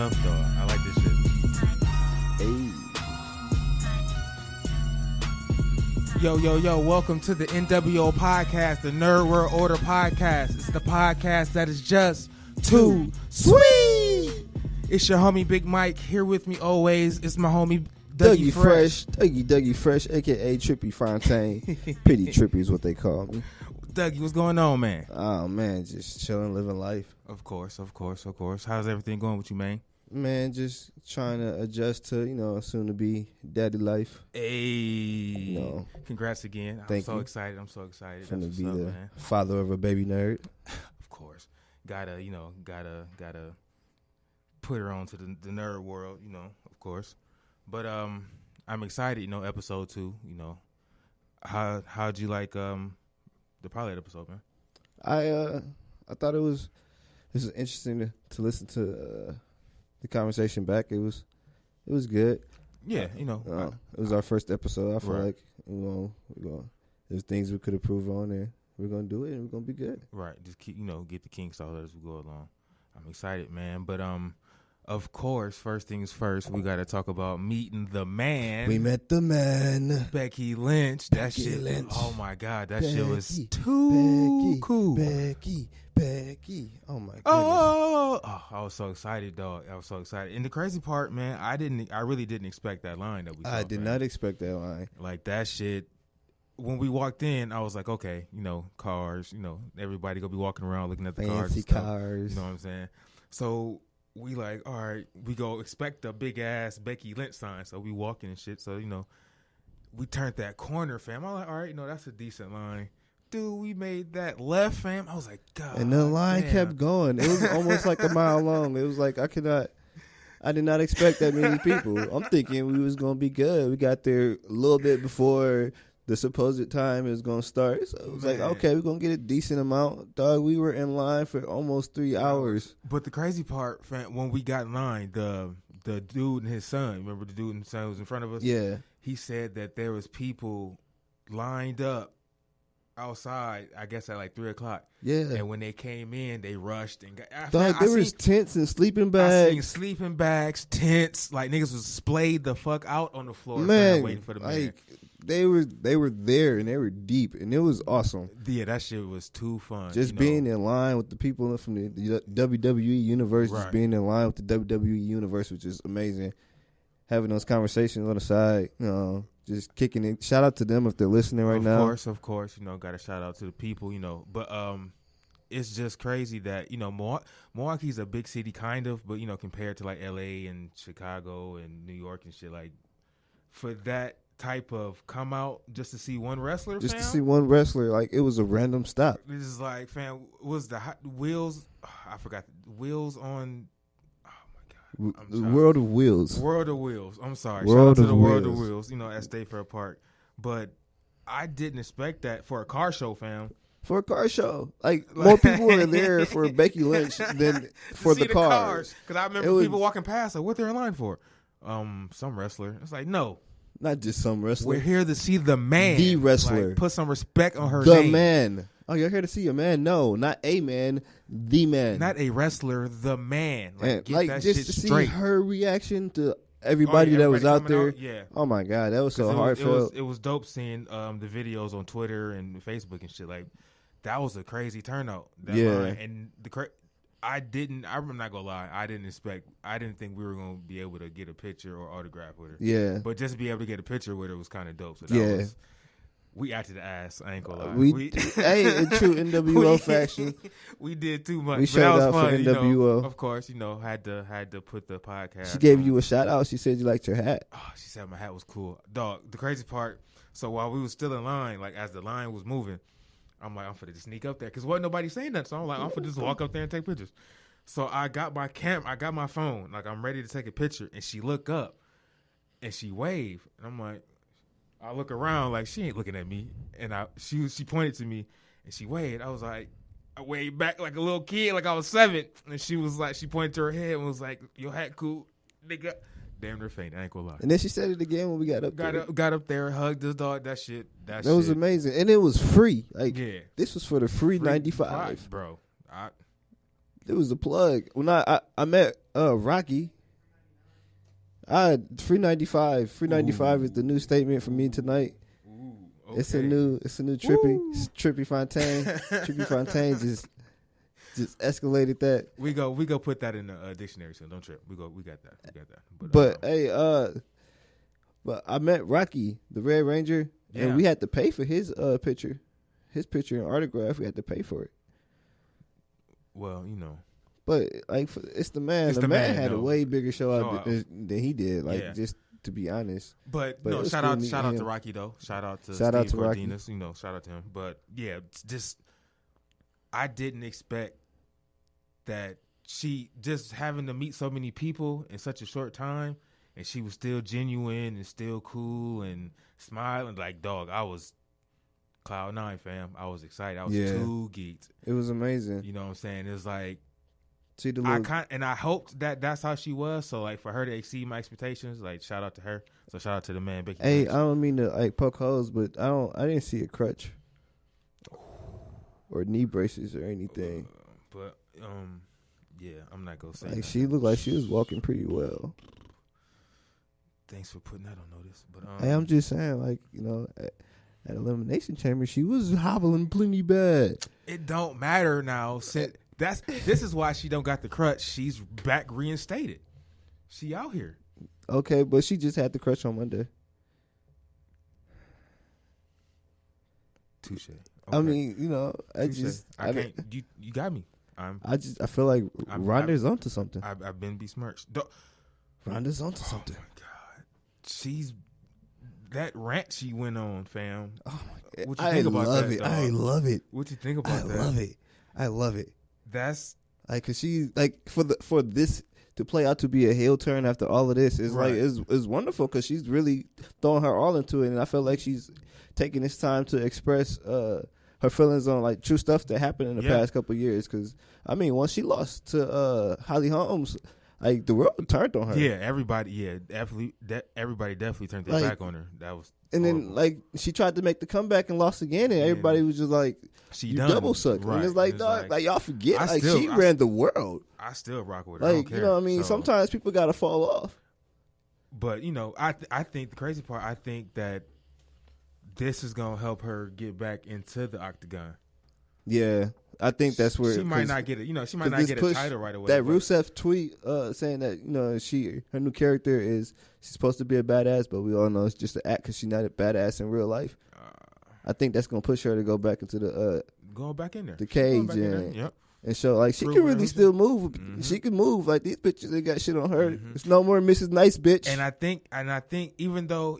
tough, dog. I like this shit. Hey. Yo. Welcome to the NWO podcast, the Nerd World Order podcast. It's the podcast that is just too sweet. It's your homie Big Mike here with me always. It's my homie Dougie Fresh. Dougie Fresh, a.k.a. Trippy Fontaine. Pretty Trippy is what they call me. Dougie, what's going on, man? Oh, man, just chilling, living life. Of course. How's everything going with you, man? Man, just trying to adjust to, soon-to-be daddy life. Hey. Congrats again. I'm so excited. Finna be the father of a baby nerd. Of course. Gotta put her on to the nerd world, of course. But I'm excited, episode 2, How'd you like the pilot episode, man? I thought this was interesting to listen to the conversation back. It was good. Yeah, it was our first episode. I feel like there's things we could improve on, and we're gonna do it, and we're gonna be good. Right. Just keep get the kinks out as we go along. I'm excited, man. But of course, first things first, we got to talk about meeting the man. We met the man. Becky Lynch. Becky Lynch. Oh, my God. That shit was too cool. Becky. Oh, my goodness. Oh, I was so excited, dog. I was so excited. And the crazy part, man, I really didn't expect that line that we saw. I did not expect that line. Like, that shit. When we walked in, I was like, okay, cars, everybody gonna be walking around looking at the cars. Fancy cars. You know what I'm saying? So we like, all right, we go expect a big ass Becky Lynch sign. So we walking and shit. So, we turned that corner, fam. I'm like, all right, that's a decent line. Dude, we made that left, fam. I was like, God. And the line kept going. It was almost like a mile long. It was like, I did not expect that many people. I'm thinking we was going to be good. We got there a little bit before the supposed time is going to start. So it was like, okay, we're going to get a decent amount. Dog, we were in line for almost 3 hours. But the crazy part, fam, when we got in line, the dude and his son, remember the dude and his son who was in front of us? Yeah. He said that there was people lined up outside, I guess at like 3 o'clock. Yeah. And when they came in, they rushed and got. There was tents and sleeping bags. I seen sleeping bags, tents, like niggas was splayed the fuck out on the floor, man, waiting for the man. Like, they were there and they were deep and it was awesome. Yeah, that shit was too fun. Just being in line with the people from the WWE universe, just being in line with the WWE universe, which is amazing. Having those conversations on the side, just kicking it. Shout out to them if they're listening right now. Of course, got to shout out to the people, But it's just crazy that, Milwaukee's a big city kind of, but, compared to like LA and Chicago and New York and shit, like for that type of come out just to see one wrestler, to see one wrestler, like it was a random stop. This is like, fam, was the wheels? I forgot wheels on. Oh my God, the World of Wheels. World of Wheels. I'm sorry. Shout out to the World of Wheels. At State Fair Park, but I didn't expect that for a car show, fam. For a car show, like more people were there for Becky Lynch than for the cars. Because I remember people walking past, like, what they're in line for? Some wrestler. It's like, no. Not just some wrestler. We're here to see the man. The wrestler. Like, put some respect on her name. The man. Oh, you're here to see a man? No, not a man. The man. Not a wrestler. The man. Like, get that just shit to straight. See her reaction to everybody that was out there. Yeah. Oh my God, that was so heartfelt. It was dope seeing the videos on Twitter and Facebook and shit. Like, that was a crazy turnout. That line. And I'm not gonna lie, I didn't think we were gonna be able to get a picture or autograph with her. Yeah. But just to be able to get a picture with her was kind of dope. So we acted ass. I ain't gonna lie. Hey, in true NWO fashion, we did too much. We showed out for NWO. Of course, had to put the podcast. She gave you a shout out. She said you liked your hat. Oh, she said my hat was cool, dog. The crazy part. So while we was still in line, like as the line was moving, I'm like, I'm finna just sneak up there because wasn't nobody saying that. So I'm like, I'm finna just walk up there and take pictures. So I got my I got my phone, like I'm ready to take a picture, and she look up and she waved, and I'm like. I look around like she ain't looking at me, and she pointed to me and she waved. I was like, I waved back like a little kid, like I was 7, and she was like, she pointed to her head and was like, "Your hat cool, nigga." Damn near faint. I ain't gonna lie. And then she said it again when we got up there. Got up there, hugged this dog. That was amazing, and it was free. Like this was for the free 95, bro. It was a plug. When I met Rocky Free 95. Free 95 is the new statement for me tonight. Ooh, okay. It's a new Trippy Fontaine. Trippy Fontaine just escalated that. We go put that in the dictionary soon. Don't trip. We got that. But I met Rocky, the Red Ranger, and we had to pay for his picture and autograph. We had to pay for it. Well, you know. But like, it's the man. The man had a way bigger show than he did. Like, just to be honest. But no, shout out to Rocky though. Shout out to Steve Cardenas. You know, shout out to him. But yeah, just I didn't expect that she just having to meet so many people in such a short time, and she was still genuine and still cool and smiling. Like, dog, I was Cloud 9, fam. I was excited. I was too geeked. It was amazing. You know what I'm saying? It was like, I hoped that that's how she was. So like, for her to exceed my expectations, like, shout out to her. So shout out to the man, Becky Lynch. Lynch. I don't mean to like poke holes, but I didn't see a crutch or knee braces or anything. Yeah, I'm not gonna say. Like, she looked like she was walking pretty well. Thanks for putting that on notice. But hey, I'm just saying, like, you know, at Elimination Chamber, she was hobbling plenty bad. It don't matter now. This is why she don't got the crutch. She's back reinstated. She out here. Okay, but she just had the crutch on Monday. Touche. Okay. I mean, you know, I can't. You got me. I feel like Ronda's onto something. I've been besmirched. Ronda's onto something. Oh my God, that rant she went on, fam. Oh my God, what you think about that? I love it. What you think about that? I love it. That's like, cause she like for this to play out to be a heel turn after all of this is like is wonderful, because she's really throwing her all into it, and I feel like she's taking this time to express her feelings on like true stuff that happened in the past couple of years. Because I mean, once she lost to Holly Holmes, like, the world turned on her. Yeah, everybody definitely turned their back on her. That was and horrible. then like she tried to make the comeback and lost again, and everybody was just like, she double sucked. Right. And it's like, dog, like y'all forget, she ran the world. I still rock with her. Like, I don't care. you know what I mean? So, sometimes people gotta fall off. But you know, I think the crazy part, I think that this is gonna help her get back into the octagon. Yeah, I think that's where she might not get it. You know, she might not get a title right away. That Rusev tweet saying that, you know, her new character is, she's supposed to be a badass, but we all know it's just an act because she's not a badass in real life. I think that's gonna push her to go back into the back in there, the cage, and show like she can really still move. Mm-hmm. She can move. Like, these bitches, they got shit on her. Mm-hmm. It's no more Mrs. Nice Bitch. And I think even though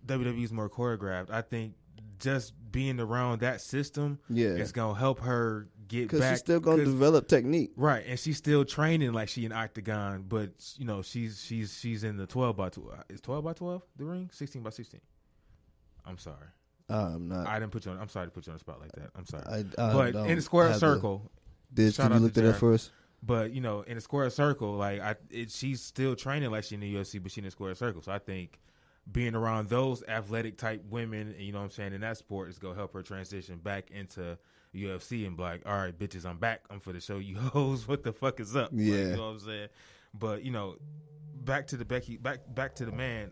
WWE is more choreographed, I think just being around that system is gonna help her get back, because she's still gonna develop technique, right? And she's still training like she in octagon, but you know, she's in the 12x12. Is 12x12 the ring? 16x16. I'm sorry. I'm not. I didn't put you on. I'm sorry to put you on the spot like that. I'm sorry. But in the square circle, can you look that up for us? But you know, in the square circle, like she's still training like she in the UFC, but she in the square circle. So I think being around those athletic type women, you know what I'm saying, in that sport is gonna help her transition back into UFC and be like, all right, bitches, I'm back. I'm for to show you hoes what the fuck is up. Yeah, like, you know what I'm saying. But you know, back to the Becky, back to the man.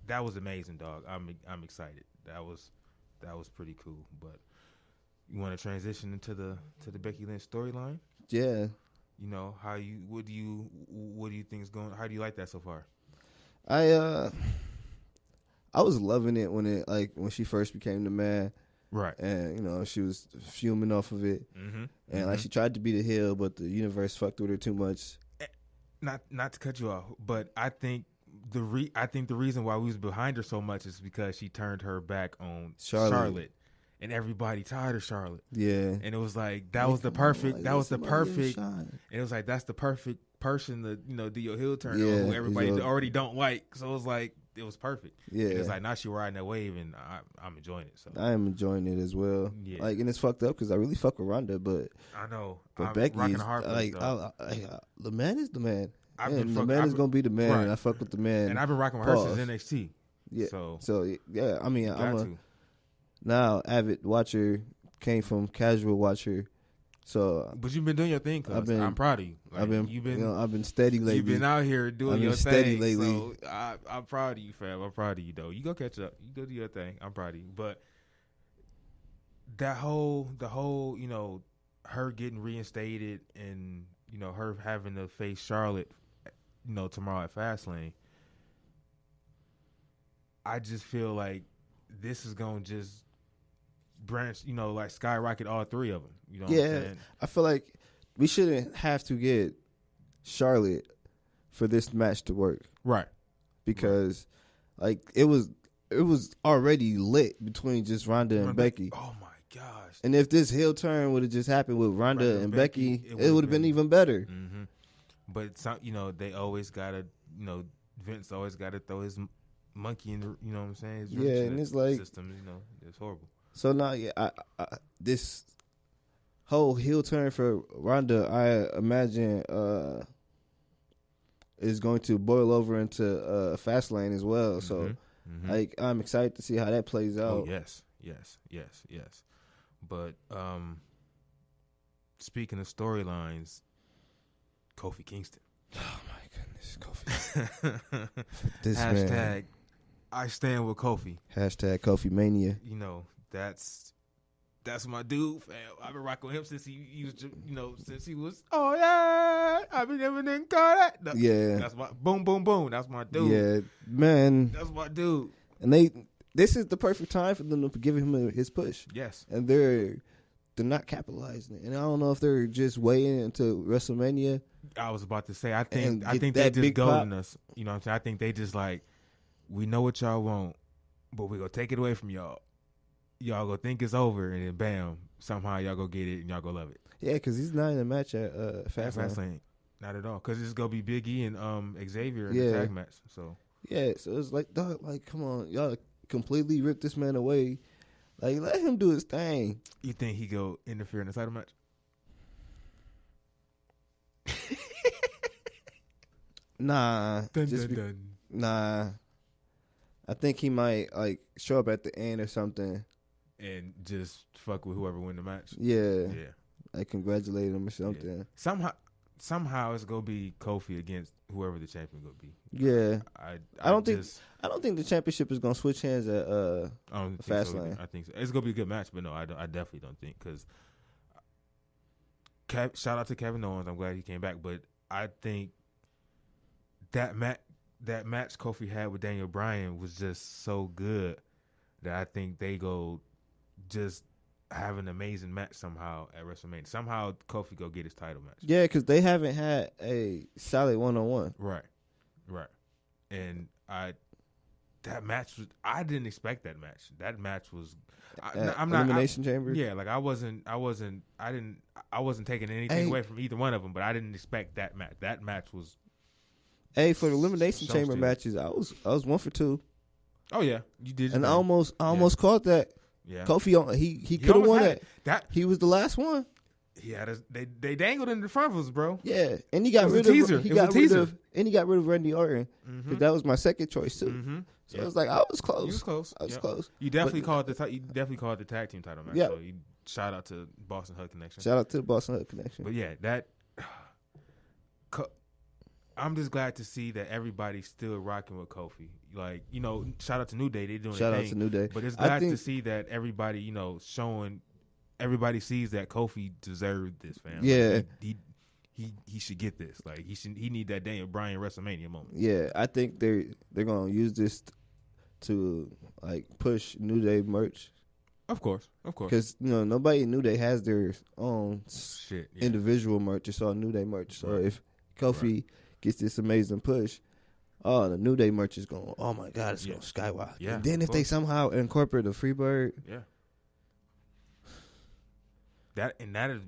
That was amazing, dog. I'm excited. That was pretty cool. But you want to transition into the Becky Lynch storyline? Yeah. You know, what do you think is going? How do you like that so far? I was loving it when she first became the man, right? And you know, she was fuming off of it, and like she tried to be the heel, but the universe fucked with her too much. Not to cut you off, but I think the reason why we was behind her so much is because she turned her back on Charlotte. And everybody tired of Charlotte. Yeah. And it was like that was the perfect and it was like that's the perfect person to, you know, do your heel turn on, who everybody already don't like. So it was like it was perfect. Yeah. And it's like now she riding that wave, and I'm enjoying it. So I am enjoying it as well. Yeah. Like, and it's fucked up because I really fuck with Ronda, but I know. But Becky's like the man is the man. The man is gonna be the man, and I fuck with the man. And I've been rocking with her since NXT. Yeah. So yeah, I mean, I'm a now avid watcher, came from casual watcher So, but you've been doing your thing, cuz. I'm proud of you. Like, I've been steady lately. You've been out here doing your steady thing. lately. So I'm proud of you, fam. I'm proud of you, though. You go catch up. You go do your thing. I'm proud of you. But the whole, her getting reinstated and, her having to face Charlotte, tomorrow at Fastlane, I just feel like this is going to just branch, like skyrocket all three of them. You know what I'm saying? I feel like we shouldn't have to get Charlotte for this match to work. Right. Because like it was already lit between just Ronda and Becky. Oh my gosh. And if this heel turn would have just happened with Ronda and Becky, it would have been even better. Mm-hmm. But they always gotta, Vince always gotta throw his monkey in the, you know what I'm saying? His and it's like system, it's horrible. So now, I this whole heel turn for Ronda, I imagine, is going to boil over into Fastlane as well. So, like, I'm excited to see how that plays out. Oh, yes. But speaking of storylines, Kofi Kingston. Oh my goodness, Kofi! This hashtag man. I stand with Kofi. Hashtag KofiMania. That's my dude, fam. I've been rocking with him since he was, since he was. Oh yeah, I've been never didn't call that. No, yeah, that's my boom, boom, boom. That's my dude. Yeah, man, that's my dude. And this is the perfect time for them to give him his push. Yes, and they're not capitalizing it. And I don't know if they're just waiting until WrestleMania. I was about to say, I think they just goading us. You know what I'm saying? I think they just like, we know what y'all want, but we gonna take it away from y'all. Y'all go think it's over, and then bam, somehow y'all go get it and y'all go love it. Yeah, because he's not in a match at Fastlane. Not at all. Because it's gonna be Big E and Xavier in the tag match. So yeah, so it's like, dog, like, come on, y'all completely ripped this man away. Like, let him do his thing. You think he go interfere in the title match? Nah, dun. Nah. I think he might like show up at the end or something. And just fuck with whoever win the match. Yeah. Like congratulate him or something. Yeah. Somehow it's gonna be Kofi against whoever the champion gonna be. Yeah. I don't think the championship is gonna switch hands at Fastlane. So. I think so. It's gonna be a good match, but no, I definitely don't think, because shout out to Kevin Owens. I'm glad he came back, but I think that match Kofi had with Daniel Bryan was just so good that I think they go just have an amazing match somehow at WrestleMania. Somehow Kofi go get his title match. Yeah, because they haven't had a solid one-on-one. Right. And that match was, I didn't expect that match. That match was, Elimination Chamber. Yeah, like I wasn't taking anything away from either one of them, but I didn't expect that match. That match was. Hey, for the Elimination Chamber matches, I was 1 for 2. Oh yeah, you did. And I almost caught that. Yeah, Kofi he could have won it. That he was the last one. Yeah, they dangled in the front of us, bro. Yeah, and he got rid of Randy Orton, because that was my second choice too. Mm-hmm. So it was like I was close. You was close. I was close. You definitely called the tag team title match. Yeah. So shout out to Boston Hug Connection. Shout out to the Boston Hug Connection. But yeah, that. I'm just glad to see that everybody's still rocking with Kofi. Like, shout out to New Day. They're doing shout out to New Day. But it's glad to see that everybody, showing, everybody sees that Kofi deserved this, fam. Yeah. Like he should get this. Like, he need that Daniel Bryan WrestleMania moment. Yeah, I think they're going to use this to, like, push New Day merch. Of course. Because, nobody in New Day has their own individual merch. It's all New Day merch. So if Kofi gets this amazing push, the New Day merch is going, oh my God, it's going to skyrocket. Yeah, and then if they somehow incorporate a Freebird. Yeah. That is,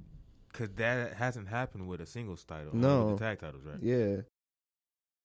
because that hasn't happened with a singles title. No. With the tag titles, right? Yeah.